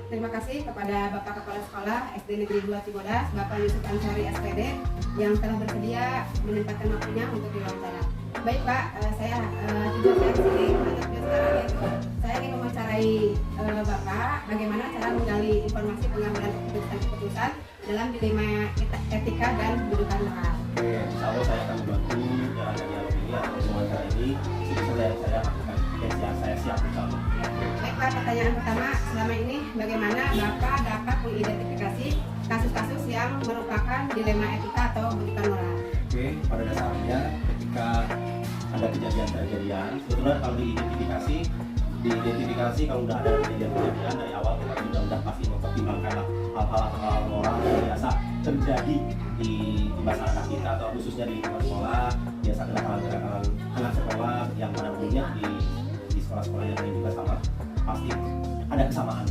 terima kasih kepada Bapak Kepala Sekolah SD Negeri 2 Cibodas, Bapak Yusuf Ansari SPD yang telah bersedia menyempatkan waktunya untuk diwawancara. Baik Pak, saya tujuan saya di sini atau tujuan sekarang yaitu saya ingin mewawancarai Bapak bagaimana cara menggali informasi pengambilan keputusan dalam dilema etika dan kedudukan moral. Oke, insya Allah saya akan membantu dalam dialog ini atau wawancara ini sebisa saya lakukan. Saya siap insya Allah. Baik Pak, pertanyaan pertama, selama ini bagaimana Bapak dapat mengidentifikasi kasus-kasus yang merupakan dilema etika atau kedudukan moral? Oke, pada dasarnya ketika ada kejadian-kejadian, sebetulnya kalau diidentifikasi kalau udah ada kejadian-kejadian dari awal kita sudah pasti mempertimbangkan hal-hal atau hal moral yang biasa terjadi di masyarakat kita atau khususnya di lingkungan sekolah, biasa kenakalan anak sekolah yang pada umumnya di sekolah-sekolah yang lain juga sama, pasti ada kesamaan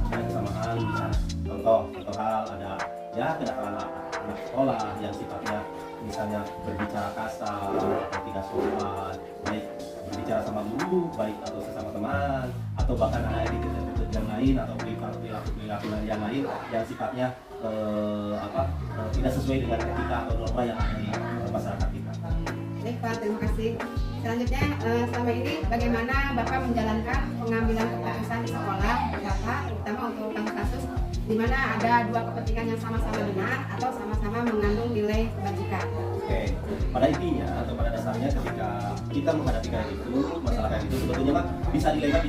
contoh hal ada ya kenakalan anak sekolah yang sifatnya misalnya berbicara kasar atau tidak sopan, baik berbicara sama guru, baik atau sesama teman, atau bahkan ada etiket yang lain atau perilaku yang lain yang sifatnya tidak sesuai dengan etika atau norma yang ada di masyarakat kita. Baik Pak, terima kasih. Selanjutnya, selama ini bagaimana Bapak menjalankan pengambilan keputusan di sekolah Bapak, terutama untuk kasus-kasus di mana ada dua kepentingan yang sama-sama benar atau sama-sama mengandung nilai kebajikan? Oke, pada intinya atau pada dasarnya ketika kita menghadapi kayak itu, masalah kayak itu sebetulnya mah bisa dilema.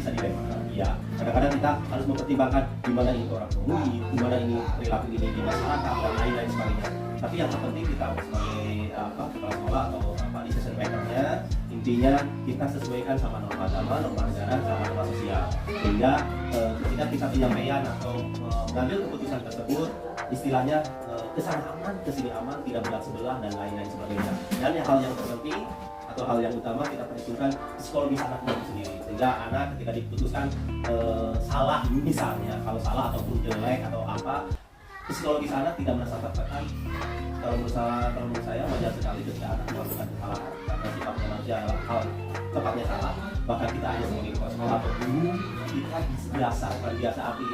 Ya, kadang-kadang kita harus mempertimbangkan di mana ini orang pemudi, di mana ini perilaku ini di masyarakat dan lain-lain sebagainya. Tapi yang terpenting kita sebagai kepala sekolah atau decision maker-nya, intinya kita sesuaikan sama norma agama, norma negara, sama norma sosial. Sehingga ketika kita penyampaian atau mengambil keputusan tersebut, istilahnya kesana aman, kesini aman, tidak belah sebelah dan lain-lain sebagainya. Dan hal yang terpenting atau hal yang utama kita perhitungkan psikologis anak itu sendiri, sehingga anak ketika diputuskan salah misalnya, kalau salah ataupun jelek atau apa, psikologis anak tidak merasa tertekan. Kalau menurut saya wajar sekali ketika anak melakukan kesalahan karena sifatnya manusia adalah hal tepatnya salah. Bahkan kita hanya sebagai kepala sekolah atau guru, kita biasa arti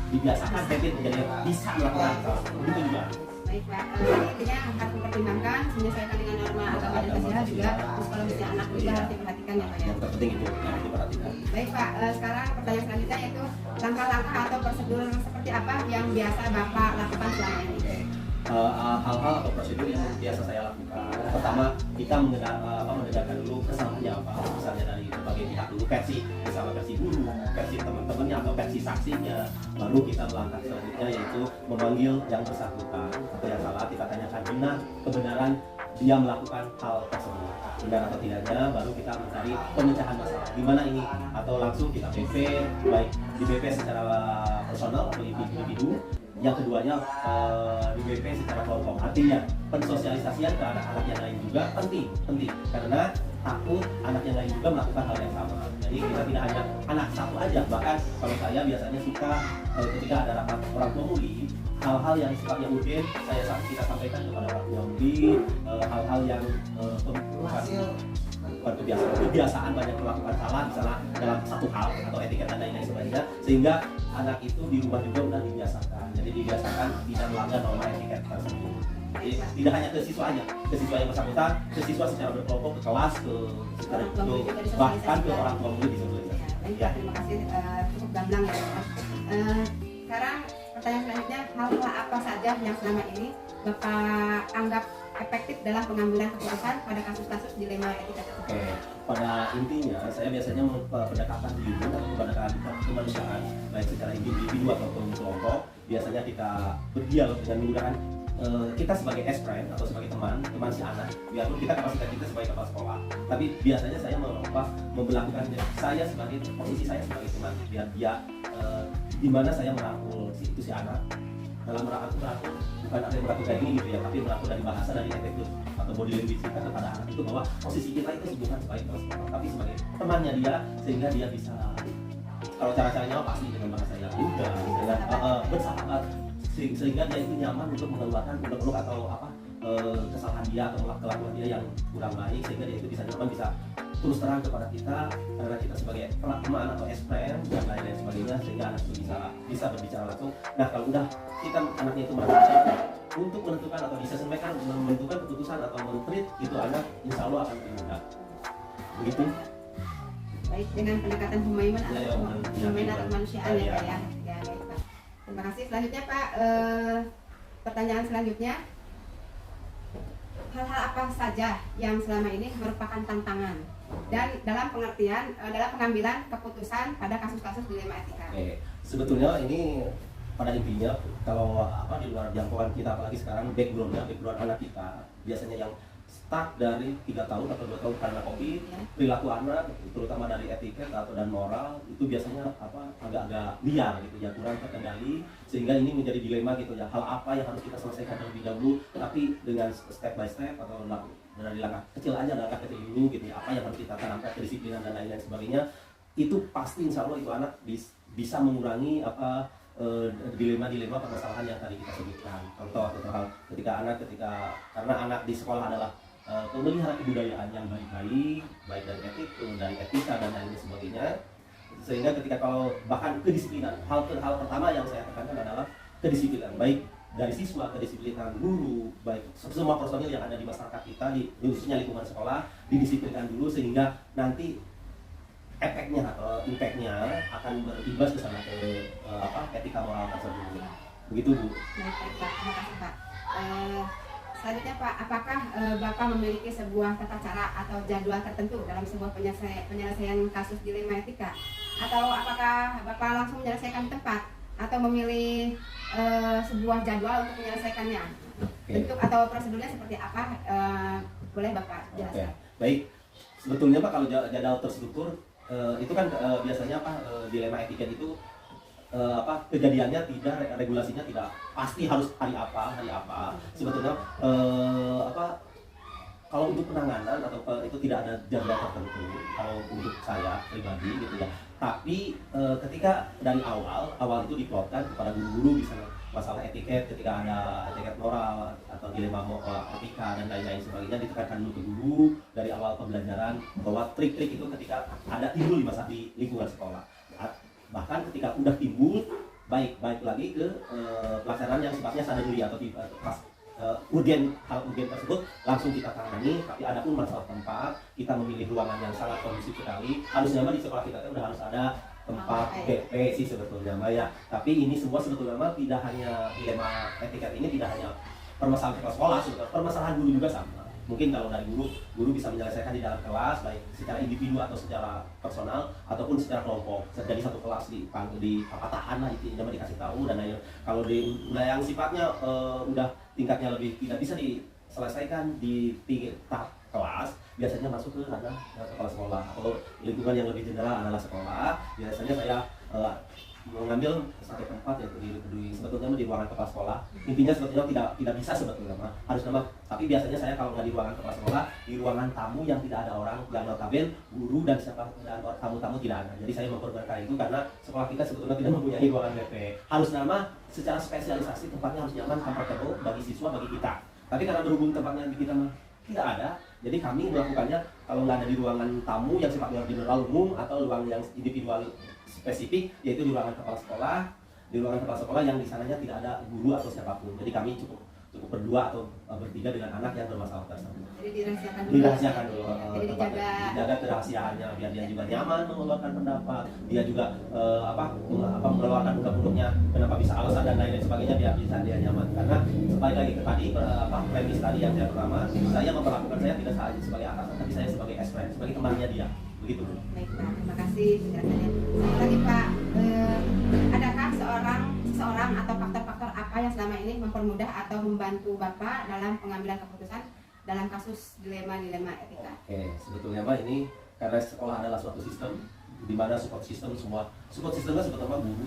dibiasakan habit menjadi bisa melakukan kesalahan. Begitu juga. Baik Pak, intinya harus mempertimbangkan menyesuaikan dengan norma agama dan sosial juga psikologisnya anak juga harus diperhatikan ya Pak ya. Yang terpenting itu yang harus diperhatikan. Baik Pak, sekarang pertanyaan selanjutnya yaitu langkah-langkah atau prosedur seperti apa yang biasa Bapak lakukan selama ini? Hal-hal atau prosedur yang biasa saya lakukan, pertama kita mendengarkan dulu kesalahannya apa, misalnya dari berbagai pihak dulu, misalnya versi guru, versi teman-temannya atau versi saksinya, baru kita melangkah selanjutnya yaitu memanggil yang bersangkutan atau yang salah, kita tanyakan kebenaran dia melakukan hal tersebut, benar atau tidaknya, baru kita mencari pemecahan masalah di mana ini, atau langsung kita BP, baik di BP secara personal atau individu. Yang keduanya di BP secara kelompok, artinya pensosialisasian ke anak-anak yang lain juga penting karena takut anak yang lain juga melakukan hal yang sama. Jadi kita tidak hanya anak satu aja, bahkan kalau saya biasanya suka ketika ada rapat orang tua murid, hal-hal yang sifatnya urgen kita sampaikan kepada orang tua murid, hal-hal yang kebiasaan banyak melakukan salah misalnya dalam satu hal atau etiket dan lain-lain sebagainya, sehingga anak itu di rumah juga sudah dibiasakan. Jadi dibiasakan tidak melanggar norma etiket tersebut. Jadi tidak hanya ke siswa aja, ke siswa yang bersangkutan, ke siswa secara berkelompok, ke kelas, bahkan ke orang tua murid disosialisasi. Ya, terima kasih, cukup gamblang ya Pak. Sekarang pertanyaan selanjutnya, hal-hal apa saja yang selama ini Bapak anggap efektif dalam pengambilan keputusan pada kasus-kasus dilema etika tersebut? Oke, pada intinya saya biasanya pendekatan di ilmu atau pendekatan kemanusiaan, baik secara individu ataupun kelompok. Biasanya kita berdialog dengan menggunakan kita sebagai friend atau sebagai teman si anak, biarpun kita kapasitas kita sebagai kepala sekolah, tapi biasanya saya memperlakukan saya sebagai posisi saya sebagai teman, biar dia gimana saya merangkul si anak dalam merangkul bukan ada yang merangkul kayak gini gitu ya, tapi merangkul dari bahasa, dari attitude atau body language kita kepada anak itu bahwa posisi kita itu bukan sebagai kepala sekolah, tapi sebagai temannya dia, sehingga dia bisa kalau cara-caranya pasti dengan bahasa yang mudah, dengan bersahabat, sehingga dia itu nyaman untuk mengeluarkan unek-unek atau kesalahan dia atau kelakuan dia yang kurang baik, sehingga dia itu bisa terus terang kepada kita karena kita sebagai teman atau friend dan lain-lain sebagainya, sehingga anak itu bisa berbicara langsung. Nah kalau udah kita anaknya itu merasa untuk menentukan atau bisa sampaikan menentukan keputusan atau mentreat itu anak, insya Allah akan lebih mudah. Begitu. Baik, dengan pendekatan humain Ya, ya, atau kemanusiaan ya Pak ya. Ya, baik Pak. Terima kasih. Selanjutnya Pak, pertanyaan selanjutnya, hal-hal apa saja yang selama ini merupakan tantangan dan dalam pengertian dalam pengambilan keputusan pada kasus-kasus dilema etika? Oke, sebetulnya ini pada intinya kalau di luar jangkauan kita, apalagi sekarang background anak kita biasanya yang start dari 3 tahun atau 2 tahun karena kopi, perilaku anak terutama dari etiket atau dan moral itu biasanya agak-agak liar gitu ya, kurang terkendali, sehingga ini menjadi dilema gitu ya, hal apa yang harus kita selesaikan terlebih dahulu, tapi dengan step by step atau dari langkah kecil aja, langkah kecil dulu gitu ya, apa yang harus kita tanamkan, kedisiplinan dan lain-lain sebagainya, itu pasti insya Allah itu anak bisa mengurangi dilema-dilema permasalahan yang tadi kita sebutkan. Contoh hal karena anak di sekolah adalah memelihara kebudayaan yang baik-baik, baik dari etika dan lain sebagainya, sehingga ketika kalau bahkan kedisiplinan, hal pertama yang saya tekankan adalah kedisiplinan, baik dari siswa, kedisiplinan guru, baik semua personil yang ada di masyarakat kita, khususnya lingkungan sekolah, didisiplinkan dulu sehingga nanti efeknya atau impactnya akan berimbas ke sana ke etika moral tersebut. Begitu Bu. Baik Pak, terima kasih Pak. Selanjutnya Pak, apakah Bapak memiliki sebuah tata cara atau jadwal tertentu dalam sebuah penyelesaian kasus dilema etika? Atau apakah Bapak langsung menyelesaikan tempat atau memilih sebuah jadwal untuk menyelesaikannya? Bentuk atau prosedurnya seperti apa? Boleh Bapak jelaskan? Baik, sebetulnya Pak kalau jadwal terstruktur itu kan biasanya dilema etika itu kejadiannya tidak, regulasinya tidak pasti harus hari apa. Sebetulnya kalau untuk penanganan atau itu tidak ada jadwal tertentu kalau untuk saya pribadi gitu ya. Tapi ketika dari awal itu diplotkan kepada guru-guru bisa masalah etiket, ketika ada etiket moral atau dilema etika dan lain-lain sebagainya, ditekankan dulu ke guru dari awal pembelajaran bahwa trik-trik itu ketika ada timbul di lingkungan sekolah. Bahkan ketika udah timbul, baik lagi ke pelaksanaan yang sifatnya sadari atau hal urgen tersebut langsung kita tangani. Tapi ada pun masalah tempat, kita memilih ruangan yang sangat kondusif sekali. Harusnya di sekolah kita udah harus ada tempat BP sih sebetulnya ya. Tapi ini semua sebetulnya tidak hanya dilema etiket ini tidak hanya permasalahan sekolah, sebetulnya permasalahan guru juga sama. Mungkin kalau dari guru bisa menyelesaikan di dalam kelas, baik secara individu atau secara personal ataupun secara kelompok. Jadi satu kelas di papatahan lah itu yang dikasih tahu dan lain. Kalau yang sifatnya udah tingkatnya lebih tidak bisa diselesaikan di tahap kelas, biasanya masuk ke ranah kepala sekolah atau lingkungan yang lebih general adalah sekolah. Biasanya saya mengambil satu tempat yaitu sebetulnya di ruangan kepala sekolah. Intinya sebetulnya tidak bisa sebetulnya harus tapi biasanya saya kalau nggak di ruangan kepala sekolah, di ruangan tamu yang tidak ada orang, yang notabene guru dan tamu-tamu tidak ada. Jadi saya memperkenalkan itu karena sekolah kita sebetulnya tidak mempunyai ruangan BP. Harus secara spesialisasi tempatnya harus nyaman, comfortable bagi siswa, bagi kita. Tapi karena berhubung tempatnya di kita tidak ada, jadi kami melakukannya kalau nggak ada di ruangan tamu yang sifatnya general umum atau ruang yang individual spesifik, yaitu di ruangan kepala sekolah yang di sananya tidak ada guru atau siapapun. Jadi kami cukup berdua atau bertiga dengan anak yang bermasalah tersebut. Jadi dirahasiakan dulu. Jadi dijaga kerahasiaannya biar dia juga nyaman mengeluarkan pendapat, dia juga mengeluarkan ungkap-ungkapnya kenapa bisa alasan dan lain-lain sebagainya, biar bisa dia nyaman. Karena balik lagi ke tadi premis tadi yang saya pertama, saya memperlakukan saya tidak saja sebagai atasan, tapi saya sebagai friend, sebagai temannya dia. Begitu. Baik Pak, terima kasih penjelasannya. Lagi Pak, adakah seorang atau faktor-faktor apa yang selama ini mempermudah atau membantu Bapak dalam pengambilan keputusan dalam kasus dilema etika? Oke, sebetulnya Pak ini karena sekolah adalah suatu sistem di mana support sistemnya sebetulnya guru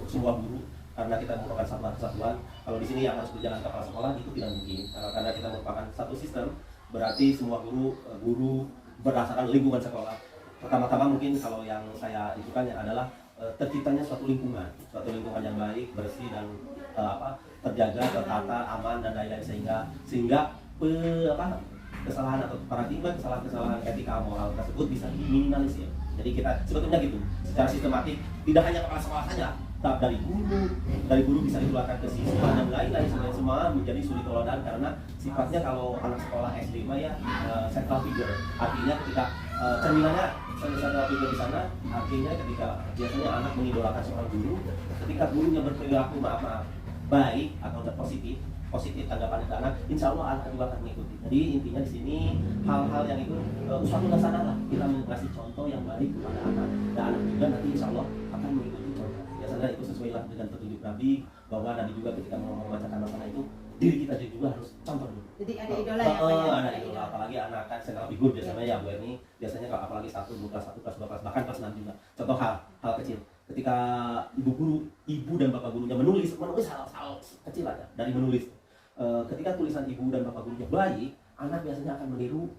semua guru, karena kita merupakan satu kesatuan. Kalau di sini yang harus berjalan kepala sekolah itu tidak mungkin karena kita merupakan satu sistem, berarti semua guru berdasarkan lingkungan sekolah. Pertama-tama mungkin kalau yang saya itukan adalah terciptanya suatu lingkungan yang baik, bersih dan terjaga, tertata, aman dan lain-lain sehingga kesalahan atau paradigma kesalahan etika moral tersebut bisa diminimalisir. Jadi kita sebetulnya gitu secara sistematik tidak hanya kepala sekolah saja, dari guru bisa ditularkan ke siswa dan lain-lain semua menjadi suri teladan karena sifatnya kalau anak sekolah SD ya central figure, artinya ketika cerminannya central figure di sana, artinya ketika biasanya anak mengidolakan seorang guru, ketika gurunya berperilaku maaf baik atau positif tanggapan ke anak, insya Allah anak juga akan mengikuti. Jadi intinya di sini hal-hal yang itu usahun dasar lah kita mengasih contoh yang baik kepada anak dan anak juga nanti insya Allah akan mengikuti contoh. Biasanya itu sesuai lah dengan petunjuk Nabi bahwa Nabi juga ketika membacakan makanan itu diri kita juga harus contoh dulu. Jadi ada idola ya Pak ya? Ada idola, apalagi anak kan segala figur biasanya ya Bu Erni, biasanya kalau apalagi 1, 2 kelas 1, kelas 2 kelas bahkan kelas 6 juga. Contoh hal kecil. Ketika ibu dan bapak gurunya menulis hal kecil aja dari menulis. Ketika tulisan ibu dan bapak gurunya baik, anak biasanya akan meniru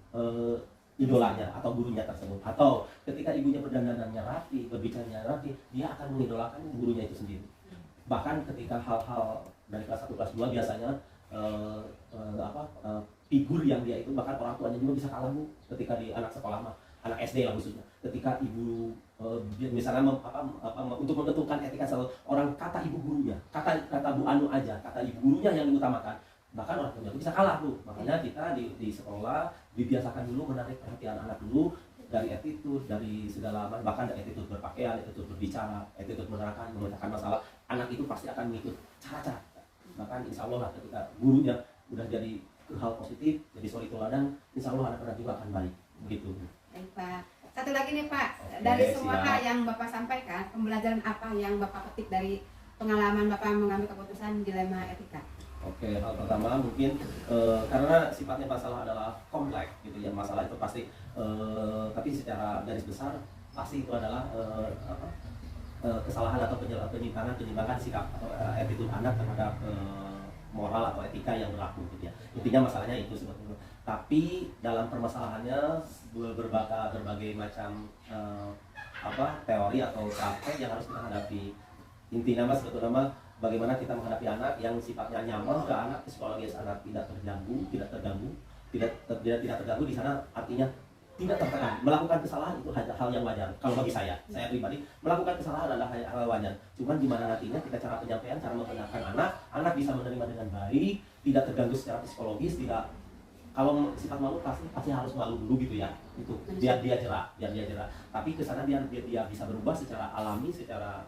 idolanya atau gurunya tersebut. Atau ketika ibunya berdandanannya rapi, berbicaranya rapi, dia akan mengidolakan gurunya itu sendiri. Bahkan ketika hal-hal dari kelas 1 kelas 2 biasanya figur yang dia itu bahkan orang tuanya juga bisa kalah Bu ketika di anak sekolah mah, anak SD lah khususnya. Ketika ibu misalnya untuk menentukan etika orang kata ibu gurunya, kata Bu Anu aja, kata ibu gurunya yang diutamakan, bahkan orang tuanya bisa kalah Bu. Makanya kita di sekolah dibiasakan dulu menarik perhatian anak dulu dari attitude, dari segala macam, bahkan dari attitude berpakaian, attitude berbicara, attitude menerangkan, memecahkan masalah, anak itu pasti akan mengikut cara-cara. Bahkan insya Allah lah ketika gurunya udah jadi hal positif, jadi suri teladan, insya Allah anak-anak juga akan baik, begitu. Baik Pak. Satu lagi nih Pak, Oke, dari semua siap. hal yang Bapak sampaikan, pembelajaran apa yang Bapak petik dari pengalaman Bapak mengambil keputusan dilema etika? Oke, hal pertama mungkin karena sifatnya masalah adalah kompleks gitu ya, masalah itu pasti tapi secara garis besar pasti itu adalah kesalahan atau penyimpangan sikap atau attitude anak terhadap moral atau etika yang berlaku gitu ya. Intinya masalahnya itu sebetulnya. Tapi dalam permasalahannya berbagai macam teori atau praktek yang harus kita hadapi. Intinya mas sebetulnya bagaimana kita menghadapi anak yang sifatnya nyaman ke anak, psikologis anak tidak terganggu di sana, artinya tidak tertekan. Melakukan kesalahan itu hal yang wajar. Kalau bagi saya pribadi melakukan kesalahan adalah hal wajar. Cuman gimana nantinya kita cara penyampaian, cara memperkenalkan anak bisa menerima dengan baik, tidak terganggu secara psikologis, tidak. Kalau sifat malu pasti harus malu dulu gitu ya. Itu biar dia jerak. Tapi kesana biar dia bisa berubah secara alami, secara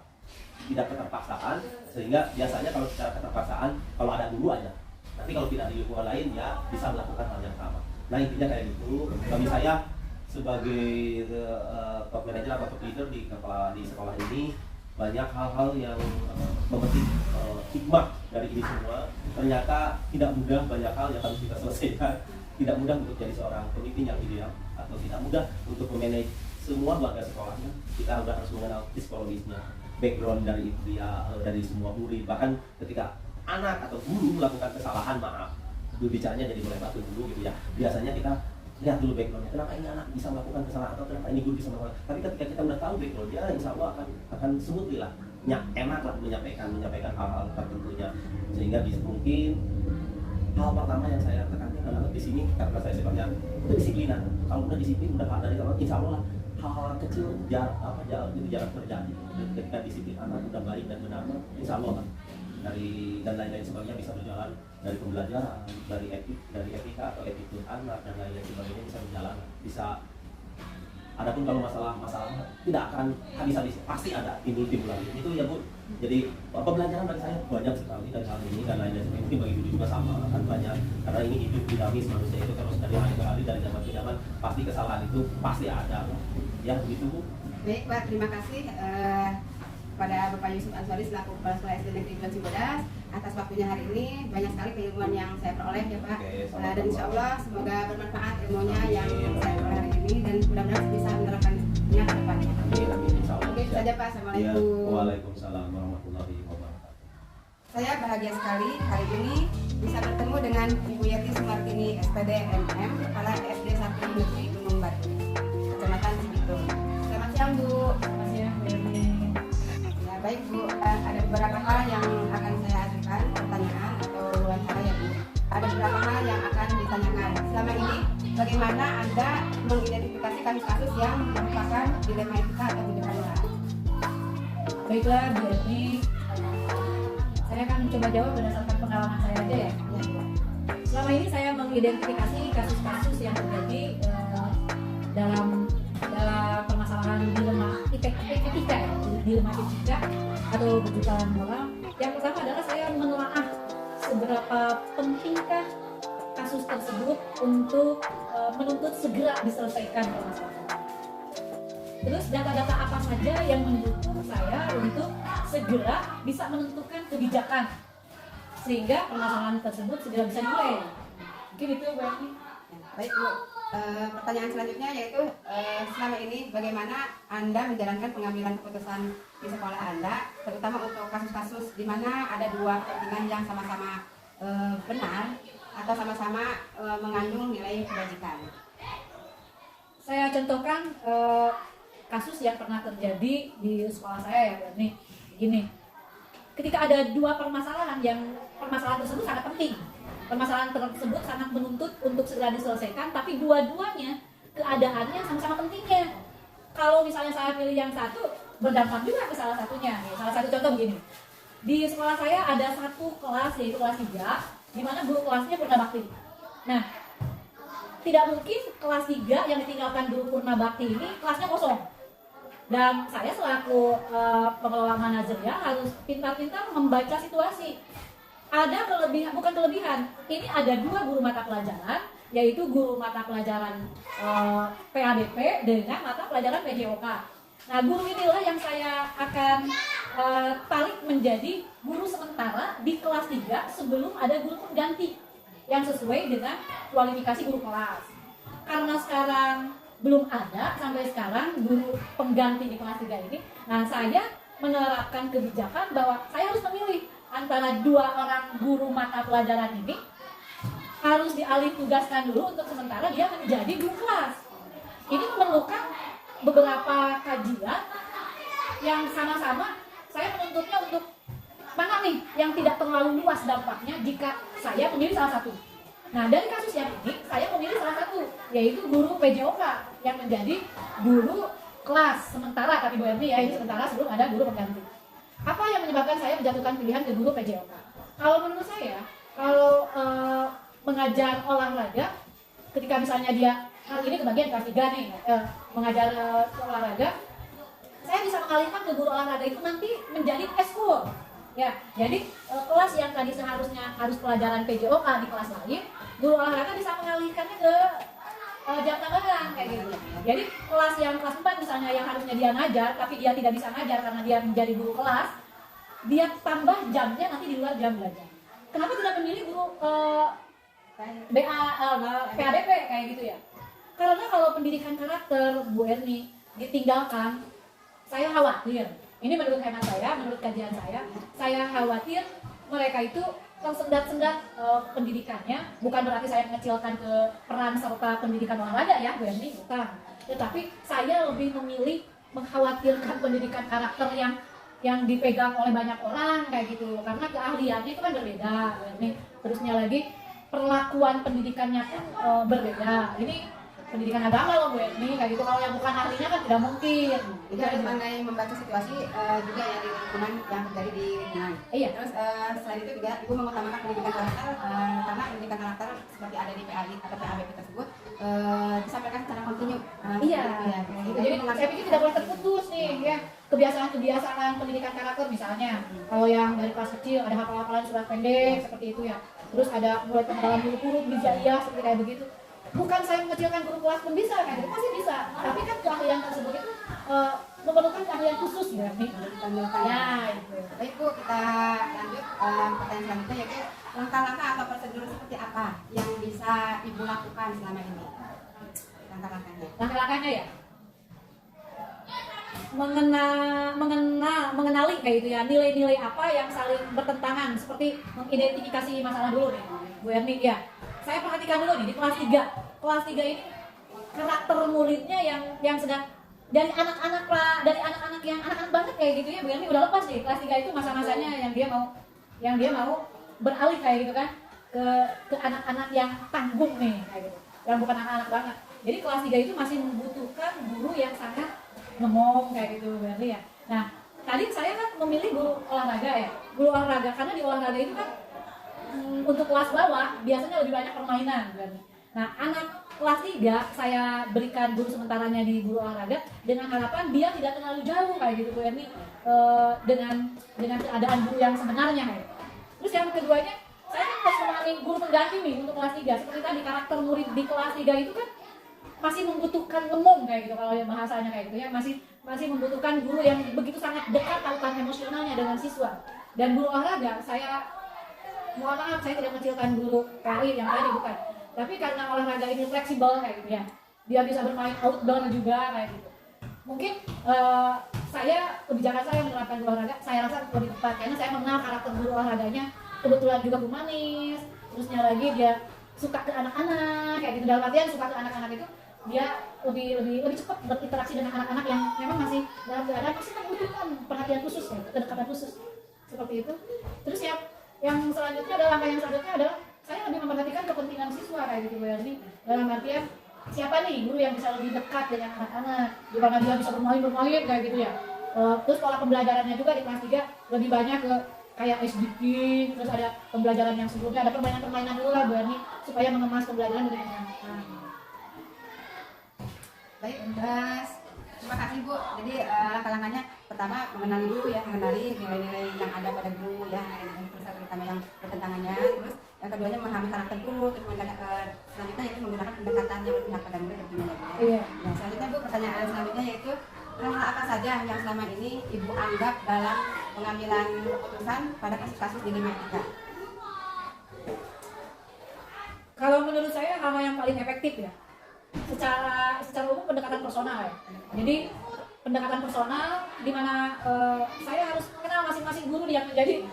tidak keterpaksaan, sehingga biasanya kalau secara keterpaksaan kalau ada guru aja, nanti kalau tidak di lingkungan lain ya bisa melakukan hal yang sama. Nah intinya kayak gitu. Bagi saya sebagai top manager atau top leader di sekolah ini, banyak hal-hal yang memetik hikmah dari ini semua. Ternyata tidak mudah, banyak hal yang harus kita selesaikan. Tidak mudah untuk jadi seorang pemimpin yang ideal, atau tidak mudah untuk memanage semua warga sekolahnya. Kita udah harus mengenal psikologisnya, background dari dia, dari semua murid. Bahkan ketika anak atau guru melakukan kesalahan, maaf, berbicaranya jadi mulai batu dulu gitu ya. Biasanya kita lihat dulu backgroundnya, kenapa ini anak bisa melakukan kesalahan atau kenapa ini guru bisa melakukan. Tapi ketika kita udah tahu backgroundnya, insya Allah akan smoothly lah, enak lah menyampaikan hal-hal tertentunya. Sehingga bisa mungkin hal pertama yang saya tekankan adalah di sini karena saya sifatnya kedisiplinan. Kalau udah disiplin, udah dari awal, insya Allah hal-hal kecil jarang terjadi. Ketika disiplin anak udah baik dan benar, insya Allah dari dan lain-lain sebagainya bisa berjalan, dari pembelajaran, dari etika atau attitude anak dan lain-lain sebagainya bisa berjalan, bisa. Adapun kalau masalah tidak akan habis-habis, pasti ada timbul lagi. Itu ya Bu. Jadi pembelajaran bagi saya banyak sekali dari hal ini dan lain-lain sebagainya. Mungkin bagi Budi juga sama akan banyak, karena ini hidup dinamis, manusia itu terus dari hari ke hari, dari zaman ke zaman, pasti kesalahan itu pasti ada. Ya begitu Bu. Baik Pak, terima kasih kepada Bapak Yusuf Ansori selaku Kepala Sekolah SD Negeri 2 Cibodas atas waktunya hari ini. Banyak sekali keilmuan yang saya peroleh ya Pak. Dan insya Allah semoga bermanfaat ilmunya yang saya peroleh hari ini dan mudah-mudahan bisa menerapkannya ke depannya. Amin, insya Allah. Oke, itu saja Pak. Assalamualaikum. Waalaikumsalam warahmatullahi wabarakatuh. Saya bahagia sekali hari ini bisa bertemu dengan Ibu Yati Sumartini SPD MM, Kepala SD 1 Negeri Gunung Batu, Kecamatan Cibitung. Selamat siang Bu. Selamat siang, Bu Erni. Baik Bu, ada beberapa hal yang akan saya ajukan pertanyaan atau wawancara ya Bu. Ada beberapa hal yang akan ditanyakan. Selama ini, bagaimana Anda mengidentifikasi kasus-kasus yang merupakan dilema etika atau dilema moral? Baiklah, Bu Erni, saya akan mencoba jawab berdasarkan pengalaman saya aja ya. Selama ini saya mengidentifikasi kasus-kasus yang terjadi dalam permasalahan dilema etika ya, dilema etika atau kebutuhan moral. Yang pertama adalah saya menelaah seberapa pentingkah kasus tersebut untuk menuntut segera diselesaikan permasalahan. Terus data-data apa saja yang mendukung saya untuk segera bisa menentukan kebijakan sehingga permasalahan tersebut segera bisa dimulai. Mungkin itu berarti. Baik Bu, pertanyaan selanjutnya yaitu selama ini bagaimana Anda menjalankan pengambilan keputusan di sekolah Anda, terutama untuk kasus-kasus di mana ada dua kepentingan yang sama-sama benar atau sama-sama mengandung nilai kebajikan. Saya contohkan kasus yang pernah terjadi di sekolah saya ya, ini gini. Ketika ada dua permasalahan tersebut sangat penting. Permasalahan tersebut sangat menuntut untuk segera diselesaikan, tapi dua-duanya keadaannya sama-sama pentingnya. Kalau misalnya saya pilih yang satu, berdampak juga ke salah satunya. Salah satu contoh begini. Di sekolah saya ada satu kelas, yaitu kelas 3, di mana guru kelasnya purna bakti. Nah, tidak mungkin kelas 3 yang ditinggalkan guru purna bakti ini kelasnya kosong. Dan saya selaku pengelola manajernya harus pintar-pintar membaca situasi. Ada kelebihan, bukan kelebihan, ini ada dua guru mata pelajaran, yaitu guru mata pelajaran PADP dengan mata pelajaran PJOK. Nah, guru inilah yang saya akan tarik menjadi guru sementara di kelas 3 sebelum ada guru pengganti yang sesuai dengan kualifikasi guru kelas. Karena sekarang belum ada sampai sekarang guru pengganti di kelas 3 ini, nah saya menerapkan kebijakan bahwa saya harus memilih antara dua orang guru mata pelajaran ini, harus dialih tugaskan dulu untuk sementara dia menjadi guru kelas. Ini memerlukan beberapa kajian yang sama-sama saya menuntutnya untuk mana nih yang tidak terlalu luas dampaknya jika saya memilih salah satu. Nah, dari kasus yang ini saya memilih salah satu, yaitu guru PJOK yang menjadi guru kelas sementara, tapi Bu Erni ya, ini sementara sebelum ada guru pengganti. Apa yang menyebabkan saya menjatuhkan pilihan ke guru PJOK? Kalau menurut saya, kalau mengajar olahraga, ketika misalnya dia ini kebagian kelas 3 nih, mengajar olahraga, saya bisa mengalihkan ke guru olahraga itu nanti menjadi eskul. Ya, jadi kelas yang tadi seharusnya harus pelajaran PJOK di kelas lain, guru olahraga bisa mengalihkannya ke jam tambahan kayak gitu. Jadi kelas 4 misalnya yang harusnya dia ngajar tapi dia tidak bisa ngajar karena dia menjadi guru kelas, dia tambah jamnya nanti di luar jam belajar. Kenapa tidak memilih guru PADP kayak gitu ya? Karena kalau pendidikan karakter Bu Erni ditinggalkan, saya khawatir. Ini menurut hemat saya, menurut kajian saya khawatir mereka itu tersendat-sendat pendidikannya. Bukan berarti saya mengecilkan ke peran serta pendidikan olahraga ya, Bu Erni, bukan. Tetapi saya lebih memilih mengkhawatirkan pendidikan karakter yang dipegang oleh banyak orang kayak gitu. Karena keahliannya itu kan berbeda, Bu Erni. Terusnya lagi perlakuan pendidikannya pun berbeda. Ini pendidikan agama loh Bu Erni, kayak gitu. Kalau yang bukan ahlinya kan tidak mungkin. Itu harus pandai membaca situasi juga ya di lingkungan yang terjadi di lingkungan. Iya. Terus selain itu juga Ibu mengutamakan pendidikan karakter karena pendidikan karakter seperti ada di PAD atau PABP tersebut disampaikan secara kontinu. Iya. Jadi saya pikir tidak boleh terputus nih ya. Kebiasaan-kebiasaan pendidikan karakter misalnya. Kalau yang dari kelas kecil ada hafal-hafalan surat pendek seperti itu ya. Terus ada mulai pengenalan huruf-huruf hijaiyah seperti kayak begitu. Bukan saya mengecilkan guru kelas pun bisa, kan? Pasti bisa. Tapi kan keahlian tersebut itu memerlukan keahlian khusus ya. Ya, itu. Baik Bu, kita lanjut pertanyaan selanjutnya yaitu langkah-langkah atau prosedur seperti apa yang bisa Ibu lakukan selama ini? Langkah-langkahnya. Langkah-langkahnya ya. Mengenali kayak gitu ya, nilai-nilai apa yang saling bertentangan, seperti mengidentifikasi masalah dulu nih Bu Erni ya. Saya perhatikan dulu nih di kelas 3. Kelas 3 ini karakter muridnya yang sedang dari anak-anak yang anak-anak banget kayak gitu ya, Bu Erni udah lepas nih kelas 3 itu masa-masanya yang dia mau beralih kayak gitu kan ke anak-anak yang tanggung nih kayak gitu, yang bukan anak-anak banget. Jadi kelas 3 itu masih membutuhkan guru yang sangat ngomong kayak gitu Bu Erni ya. Nah tadi saya kan memilih guru olahraga ya, guru olahraga karena di olahraga itu kan untuk kelas bawah biasanya lebih banyak permainan Bu Erni. Nah anak kelas 3 saya berikan guru sementaranya di guru olahraga dengan harapan dia tidak terlalu jauh kayak gitu Bu Erni dengan keadaan guru yang sebenarnya kayak. Terus yang keduanya saya kan harus menemani guru pengganti nih untuk kelas 3. Seperti tadi karakter murid di kelas 3 itu kan masih membutuhkan ngomong kayak gitu kalau yang bahasanya kayak gitu ya, masih membutuhkan guru yang begitu sangat dekat tautan emosionalnya dengan siswa. Dan guru olahraga saya mohon maaf saya tidak mengecilkan guru PAI yang tadi bukan. Tapi karena olahraga ini fleksibel kayak gitu ya, dia bisa bermain outdoor juga kayak gitu. Mungkin kebijakan saya menerapkan guru olahraga, saya rasa lebih tepat karena saya mengenal karakter guru olahraganya. Kebetulan juga humanis, terusnya lagi dia suka ke anak-anak kayak gitu. Dalam artian suka ke anak-anak itu dia lebih cepat berinteraksi dengan anak-anak yang memang masih dalam keadaan masih membutuhkan perhatian khusus ya, kedekatan khusus seperti itu. Terus yang selanjutnya adalah langkah yang selanjutnya adalah saya lebih memperhatikan kepentingan siswa kayak gitu Bu Erni. Dalam artian siapa nih guru yang bisa lebih dekat dengan anak-anak, di mana dia bisa bermain kayak gitu ya. Terus pola pembelajarannya juga di kelas 3 lebih banyak ke kayak SDK, terus ada pembelajaran yang sebelumnya ada permainan-permainan dulu lah Bu Erni supaya mengemas pembelajaran dengan menyenangkan. Baik, terima kasih Bu. Jadi langkah-langkahnya pertama mengenali dulu ya, mengenali nilai-nilai yang ada pada guru ya, terutama yang bertentangannya. Terus yang keduanya memahami karakter guru, terus selanjutnya yaitu menggunakan pendekatan yang berpihak pada murid dan guru. Iya. Nah selanjutnya Bu, pertanyaan selanjutnya yaitu hal apa saja yang selama ini Ibu anggap dalam pengambilan keputusan pada kasus-kasus dilematika? Kalau menurut saya hal yang paling efektif ya, secara umum pendekatan personal ya. Jadi pendekatan personal di mana saya harus mengenal masing-masing guru yang menjadi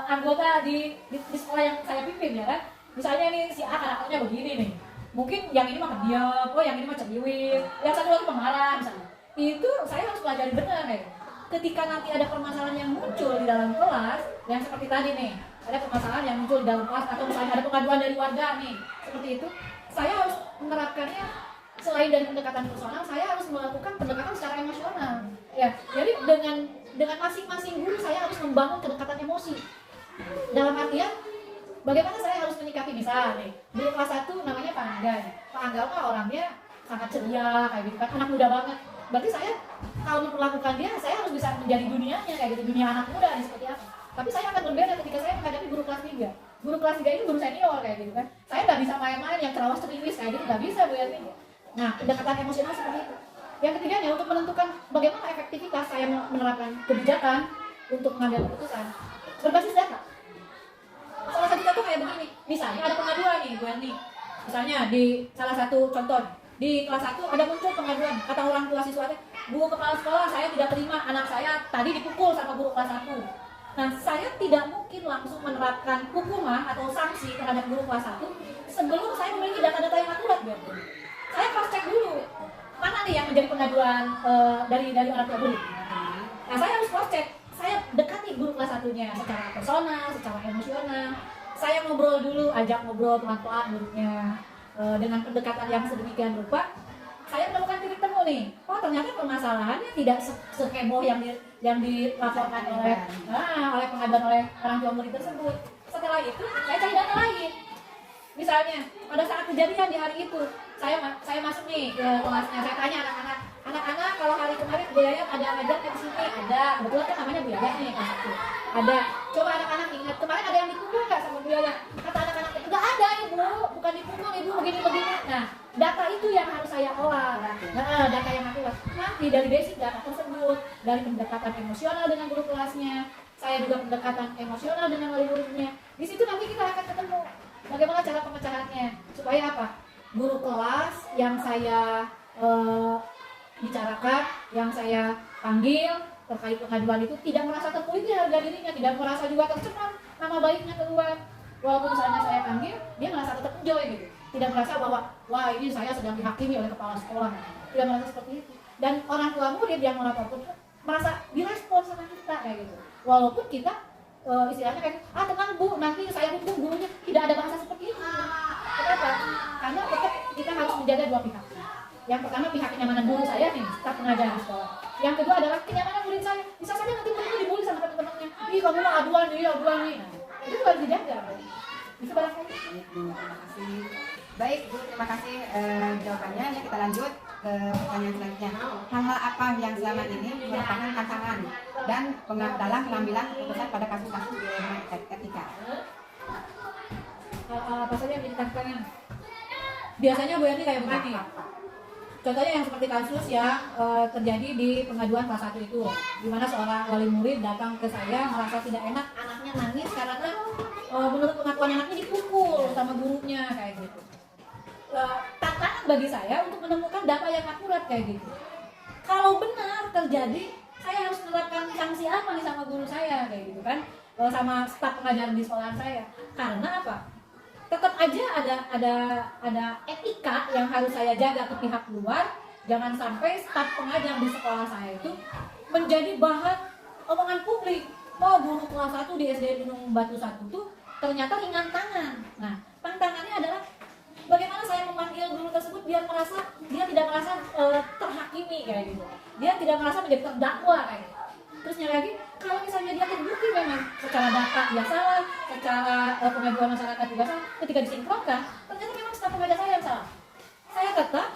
anggota di sekolah yang saya pimpin ya kan. Misalnya ini si A karakternya begini nih. Mungkin yang ini mah pendiam, yang ini mah cemburuan, yang satu lagi pemarah misalnya. Itu saya harus pelajari benar ya. Ketika nanti ada permasalahan yang muncul di dalam kelas, yang seperti tadi nih, ada permasalahan yang muncul di dalam kelas atau misalnya ada pengaduan dari warga nih, seperti itu, saya harus menerapkannya selain dari pendekatan personal, saya harus melakukan pendekatan secara emosional. Ya, jadi dengan masing-masing guru saya harus membangun kedekatan emosi. Dalam artian, bagaimana saya harus menyikapi misalnya nih, di kelas 1 namanya Pak Angga. Pak Angga mah orangnya sangat ceria kayak gitu kan, anak muda banget. Berarti saya kalau memperlakukan dia, saya harus bisa menjadi dunianya kayak gitu, dunia anak muda nih seperti apa. Tapi saya akan berbeda ketika saya menghadapi guru kelas 3. Guru kelas 3 ini guru senior kayak gitu kan. Saya nggak bisa main-main yang terawas terimis kayak gitu, nggak bisa Bu Erni. Nah, pendekatan emosional seperti itu. Yang ketiganya untuk menentukan bagaimana efektivitas saya menerapkan kebijakan untuk mengambil keputusan berbasis data. Salah satu contoh kayak begini, misalnya ada pengaduan nih Bu Erni. Misalnya di salah satu contoh di kelas 1 ada muncul pengaduan, kata orang tua siswanya, Bu kepala sekolah saya tidak terima anak saya tadi dipukul sama guru kelas 1. Nah, saya tidak mungkin langsung menerapkan hukuman atau sanksi terhadap guru kelas 1 sebelum saya memiliki data-data yang akurat Bu Erni. Saya cross check dulu mana nih yang menjadi pengaduan dari orang tua murid. Nah, saya harus cross check. Saya dekati guru kelas 1-nya secara personal, secara emosional. Saya ngobrol dulu, ajak ngobrol pelan-pelan muridnya dengan pendekatan yang sedemikian rupa. Saya menemukan titik temu nih. Oh, ternyata permasalahannya tidak sekeboh yang dilaporkan oleh pengaduan oleh orang tua murid tersebut. Setelah itu, saya cari data lain. Misalnya, pada saat kejadian di hari itu, saya masuk nih ke kelasnya, saya tanya anak-anak kalau hari kemarin Bu Yayat ada ngajar di sini? Ada, kebetulan kan namanya Bu Yayat nih kelas 1. Ada. Coba anak-anak ingat kemarin ada yang dipukul nggak sama Bu Yayat? Kata anak-anak itu nggak ada Ibu, bukan dipukul Ibu begini. Nah, data itu yang harus saya olah. Nah, data yang akurat. Nanti dari basic data tersebut, dari pendekatan emosional dengan guru kelasnya, saya juga pendekatan emosional dengan wali muridnya. Di situ nanti kita akan ketemu bagaimana cara pemecahannya supaya apa? Guru kelas yang saya bicarakan, yang saya panggil terkait pengaduan itu tidak merasa terpuruk harga dirinya, tidak merasa juga tercemar nama baiknya keluar. Walaupun misalnya saya panggil, dia merasa tetap enjoy gitu. Tidak merasa bahwa wah ini saya sedang dihakimi oleh kepala sekolah. Tidak merasa seperti itu. dan orang tua murid yang melapor merasa direspon sama kita kayak gitu. Walaupun kita istilahnya kayak tenang Bu, nanti saya hukum gurunya, tidak ada bahasa seperti itu. Kenapa? Karena tetap kita harus menjaga dua pihak. Yang pertama pihak kenyamanan guru saya nih, staf pengajar di sekolah. Yang kedua adalah kenyamanan murid saya. Bisa saja nanti muridnya dibully sama teman-temannya. Ih kamu mah aduan nih. Nah, itu harus dijaga. Bisa barangkali. Terima kasih. Baik Bu, terima kasih jawabannya. Ya, kita lanjut ke pertanyaan selanjutnya. Hal-hal apa yang selama ini merupakan tantangan dan dalam pengambilan keputusan pada kasus-kasus dilema etika? Apa saja yang menjadi tantangan? Biasanya Bu Yani kayak begini. Contohnya yang seperti kasus yang terjadi di pengaduan kelas 1 itu, di mana seorang wali murid datang ke saya merasa tidak enak, anaknya nangis karena menurut pengakuan anaknya dipukul sama gurunya kayak gitu. Tantangan bagi saya untuk menemukan data yang akurat kayak gitu. Kalau benar terjadi, saya harus menerapkan sanksi apa nih sama guru saya kayak gitu kan, sama staf pengajar di sekolah saya. Karena apa? Tetap aja ada etika yang harus saya jaga ke pihak luar. Jangan sampai staf pengajar di sekolah saya itu menjadi bahan omongan publik. Oh, guru kelas 1 di SD Gunung Batu 1 tuh ternyata ringan tangan. Nah, tantangannya adalah bagaimana saya memanggil guru tersebut biar dia tidak merasa terhakimi kayak gitu. Dia tidak merasa menjadi terdakwa kayak gitu. Terusnya lagi, kalau misalnya dia terbukti memang secara data dia salah, secara pengaduan masyarakat juga salah, ketika disinkronkan, ternyata memang staf pengajar saya yang salah. Saya tetap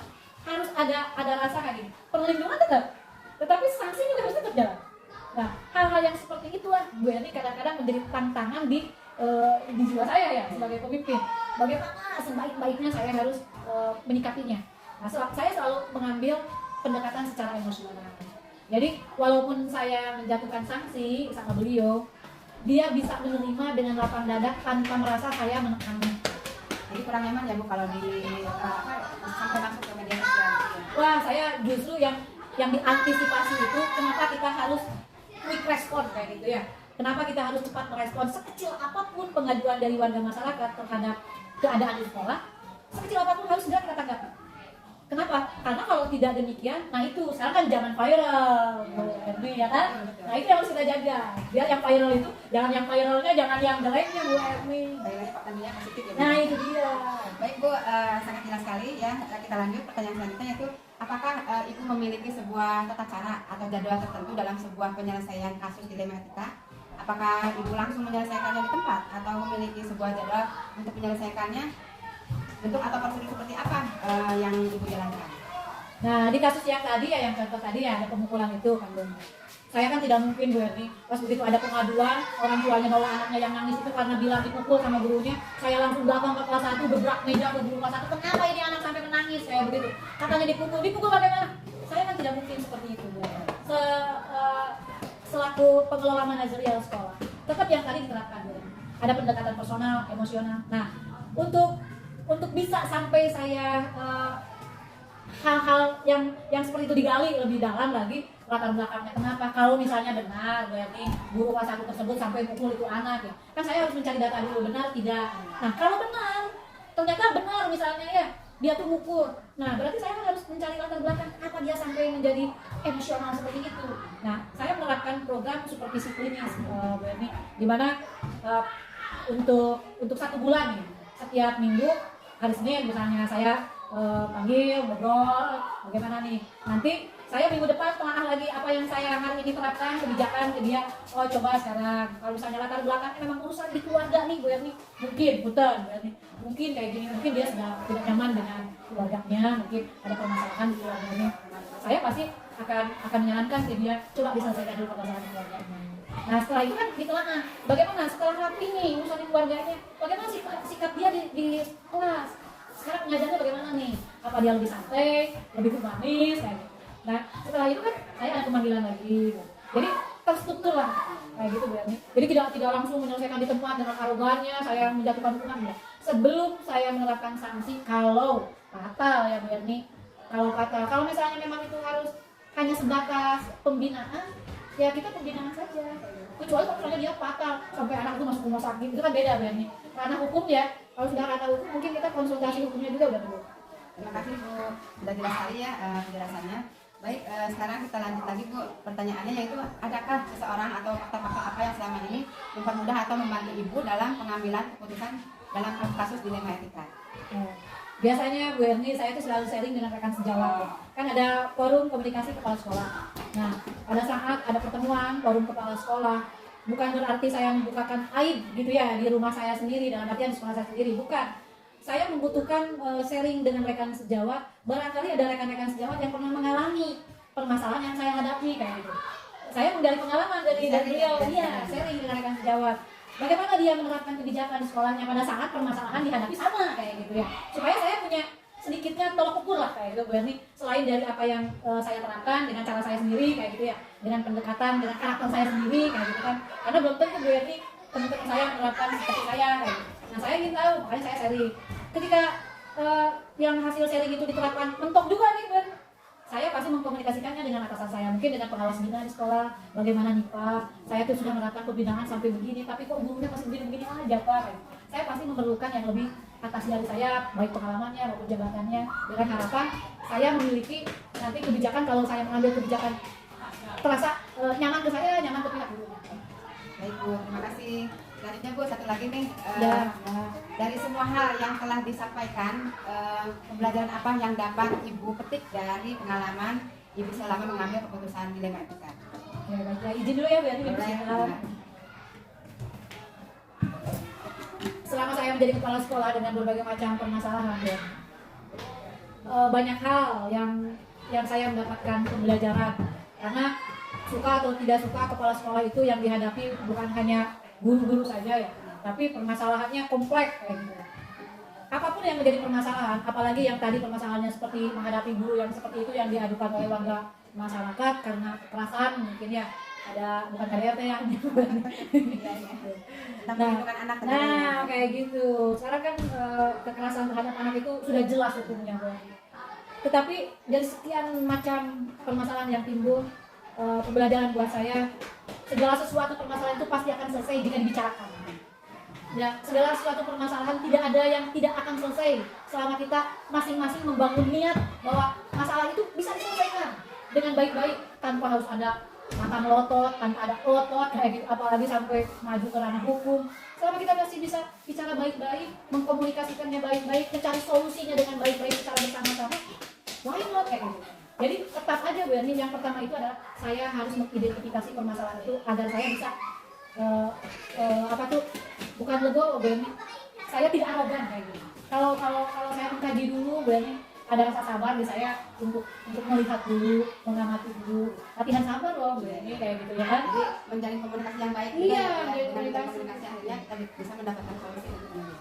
harus ada rasa kayak gini. Perlindungan tetap, tetapi sanksi juga harus tetap jalan. Nah, hal-hal yang seperti itulah Bu Yani kadang-kadang menjadi tantangan di jiwa saya ya sebagai pemimpin. Bagaimana sebaik-baiknya saya harus menyikapinya. Nah, saya selalu mengambil pendekatan secara emosional. Jadi walaupun saya menjatuhkan sanksi sama beliau, dia bisa menerima dengan lapang dada tanpa merasa saya menekannya. Jadi kurang nyaman ya Bu kalau sampai masuk ke media sosial. Wah, saya justru yang diantisipasi itu kenapa kita harus quick respon kayak gitu ya. Kenapa kita harus cepat merespon sekecil apapun pengaduan dari warga masyarakat terhadap keadaan di sekolah, sekecil apapun harus segera kita tanggapi. Kenapa? Karena kalau tidak demikian, nah itu sekarang kan zaman viral, ya kan? Nah itu yang harus kita jaga. Biar yang viral itu, jangan yang viralnya, jangan yang jeleknya Bu Ermi. Positif ya. Nah itu dia. Baik Bu, sangat jelas sekali ya. Kita lanjut pertanyaan selanjutnya yaitu apakah Ibu memiliki sebuah tata cara atau jadwal tertentu dalam sebuah penyelesaian kasus dilema etika? Apakah Ibu langsung menyelesaikannya di tempat atau memiliki sebuah jadwal untuk menyelesaikannya? Bentuk atau prosedur seperti apa yang Ibu jalankan? Nah di kasus yang tadi ya, yang contoh tadi ya ada pemukulan itu kan Bu. Saya kan tidak mungkin Bu Erni, pas begitu ada pengaduan orang tuanya bawa anaknya yang nangis itu karena bilang dipukul sama gurunya, saya langsung datang ke kelas 1 gebrak meja ke guru kelas 1, kenapa ini anak sampai menangis kayak begitu? Katanya dipukul bagaimana? Saya kan tidak mungkin seperti itu Bu. Selaku pengelola manajerial sekolah, tetap yang tadi diterapkan Bu. Ada pendekatan personal, emosional. Nah untuk bisa sampai saya hal-hal yang seperti itu digali lebih dalam lagi latar belakangnya kenapa. Kalau misalnya benar berarti guru kelas 1 tersebut sampai mukul itu anak ya, kan saya harus mencari data dulu benar tidak. Nah kalau benar ternyata benar misalnya ya dia tuh mukul, nah berarti saya harus mencari latar belakang kenapa dia sampai menjadi emosional seperti itu. Nah saya menerapkan program supervisi klinis berarti di mana untuk 1 bulan nih, setiap minggu hari Senin misalnya saya panggil, ngobrol, bagaimana nih. Nanti saya minggu depan telaah lagi apa yang saya hari ini terapkan, kebijakan ke dia. Oh coba sekarang, kalau misalnya latar belakangnya memang urusan di keluarga nih Bu Erni, mungkin kayak gini, mungkin dia sedang tidak nyaman dengan keluarganya, mungkin ada permasalahan di keluarganya. Saya pasti akan menyarankan ke dia, coba diselesaikan dulu permasalahan keluarganya. Nah setelah itu kan ditelaah, bagaimana setelah rapi nih urusan di keluarganya, bagaimana sikap dia di kelas. Sekarang pengajarnya bagaimana nih? Apa dia lebih santai, lebih humanis kayak gitu. Nah setelah itu kan saya ada pemanggilan lagi. Jadi terstruktur lah kayak gitu Bu Erni. Jadi tidak langsung menyelesaikan di tempat dengan arogannya saya menjatuhkan hukuman ya. Sebelum saya menerapkan sanksi kalau fatal ya Bu Erni. Kalau misalnya memang itu harus hanya sebatas pembinaan, ya kita pembinaan saja. Kecuali kalau misalnya dia fatal sampai anak itu masuk rumah sakit, itu kan beda Bu Erni. Karena hukum ya. Kalau sudah ranah hukum mungkin kita konsultasi hukumnya juga udah dulu. Terima kasih Bu, sudah jelas sekali ya penjelasannya. Baik, sekarang kita lanjut lagi Bu. Pertanyaannya yaitu, adakah seseorang atau faktor-faktor apa yang selama ini mempermudah atau membantu Ibu dalam pengambilan keputusan dalam kasus dilema etika? Biasanya Bu Erni, saya itu selalu sharing dengan rekan sejawat. Kan ada forum komunikasi kepala sekolah. Nah, pada saat ada pertemuan forum kepala sekolah, bukan berarti saya membukakan aib gitu ya di rumah saya sendiri, dalam artian di sekolah saya sendiri, bukan. Saya membutuhkan sharing dengan rekan sejawat. Barangkali ada rekan-rekan sejawat yang pernah mengalami permasalahan yang saya hadapi kayak gitu. Saya menggali pengalaman dari beliau, iya, sharing dengan rekan sejawat. Bagaimana dia menerapkan kebijakan di sekolahnya pada saat permasalahan dihadapi sama kayak gitu ya. Supaya saya punya sedikitnya tolak ukur lah kayak gitu Bu Erni. Selain dari apa yang saya terapkan dengan cara saya sendiri kayak gitu ya, dengan pendekatan, dengan karakter saya sendiri kayak gitu kan. Karena belum tentu Bu Erni teman-teman saya menerapkan seperti saya kayak gitu. Nah saya ingin tahu, makanya saya sharing. Ketika yang hasil sharing itu diterapkan mentok juga nih Bu Erni, saya pasti mengkomunikasikannya dengan atasan saya, mungkin dengan pengawas bina di sekolah. Bagaimana nih Pak, saya tuh sudah menerapkan pembinaan sampai begini, tapi kok gurunya masih begini-begini aja Pak. Saya pasti memerlukan yang lebih atas dari saya, baik pengalamannya maupun jabatannya, dengan harapan saya memiliki nanti kebijakan, kalau saya mengambil kebijakan terasa nyaman ke saya, nyaman ke pihak gurunya. Baik Bu, terima kasih. Selanjutnya Bu, satu lagi nih, Ya. dari semua hal yang telah disampaikan, pembelajaran apa yang dapat Ibu petik dari pengalaman Ibu selama mengambil keputusan dilema etika? Ya, baik, ya. Izin dulu ya Bu Erni. Boleh. Selama saya menjadi kepala sekolah dengan berbagai macam permasalahan ya, banyak hal yang saya mendapatkan pembelajaran. Karena suka atau tidak suka, kepala sekolah itu yang dihadapi bukan hanya guru-guru saja ya, tapi permasalahannya kompleks kayak gitu. Apapun yang menjadi permasalahan, apalagi yang tadi permasalahannya seperti menghadapi guru yang seperti itu yang diadukan oleh warga masyarakat karena kekerasan mungkin ya, ada bukan KDRT ya. Tentang perlindungan anak tentunya. Nah kayak gitu. Sekarang kan kekerasan terhadap anak itu sudah jelas hukumnya Bu. Tetapi dari sekian macam permasalahan yang timbul, pembelajaran buat saya, segala sesuatu permasalahan itu pasti akan selesai jika dibicarakan. Ya, segala sesuatu permasalahan tidak ada yang tidak akan selesai selama kita masing-masing membangun niat bahwa masalah itu bisa diselesaikan dengan baik-baik tanpa harus ada mata melotot, tanpa ada otot kayak gitu, apalagi sampai maju ke ranah hukum. Selama kita masih bisa bicara baik-baik, mengkomunikasikannya baik-baik, mencari solusinya dengan baik-baik secara bersama-sama, why not kayak gitu. Jadi tetap aja Bu Erni, yang pertama itu adalah saya harus mengidentifikasi permasalahan itu agar saya bisa bukan legowo Bu Erni, saya tidak arogan kayak gitu. Kalau saya mengkaji dulu Bu Erni, ada rasa sabar di saya untuk melihat dulu, mengamati dulu, latihan sabar loh Bu Erni kayak gitu ya kan. Jadi menjalin komunikasi yang baik, Iya, dengan komunikasi. komunikasi akhirnya kita bisa mendapatkan solusi.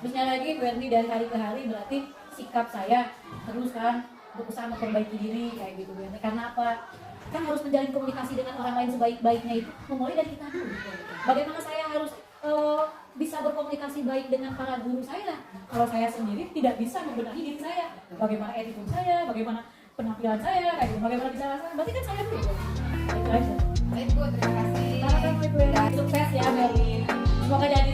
Terusnya lagi Bu Erni, dari hari ke hari berarti sikap saya terus kan berusaha memperbaiki diri kayak gitu Bu Erni. Karena apa? Kan harus menjalin komunikasi dengan orang lain sebaik-baiknya itu memulai dari kita dulu. Bagaimana saya harus bisa berkomunikasi baik dengan para guru saya kalau saya sendiri tidak bisa membenahi diri saya? Bagaimana attitude saya, bagaimana penampilan saya, kayak gitu, bagaimana bicara saya, berarti kan saya dulu. Itu aja. Baik Bu, terima kasih. Sama-sama Ibu Erni. Sukses ya Bu Erni. Semoga jadi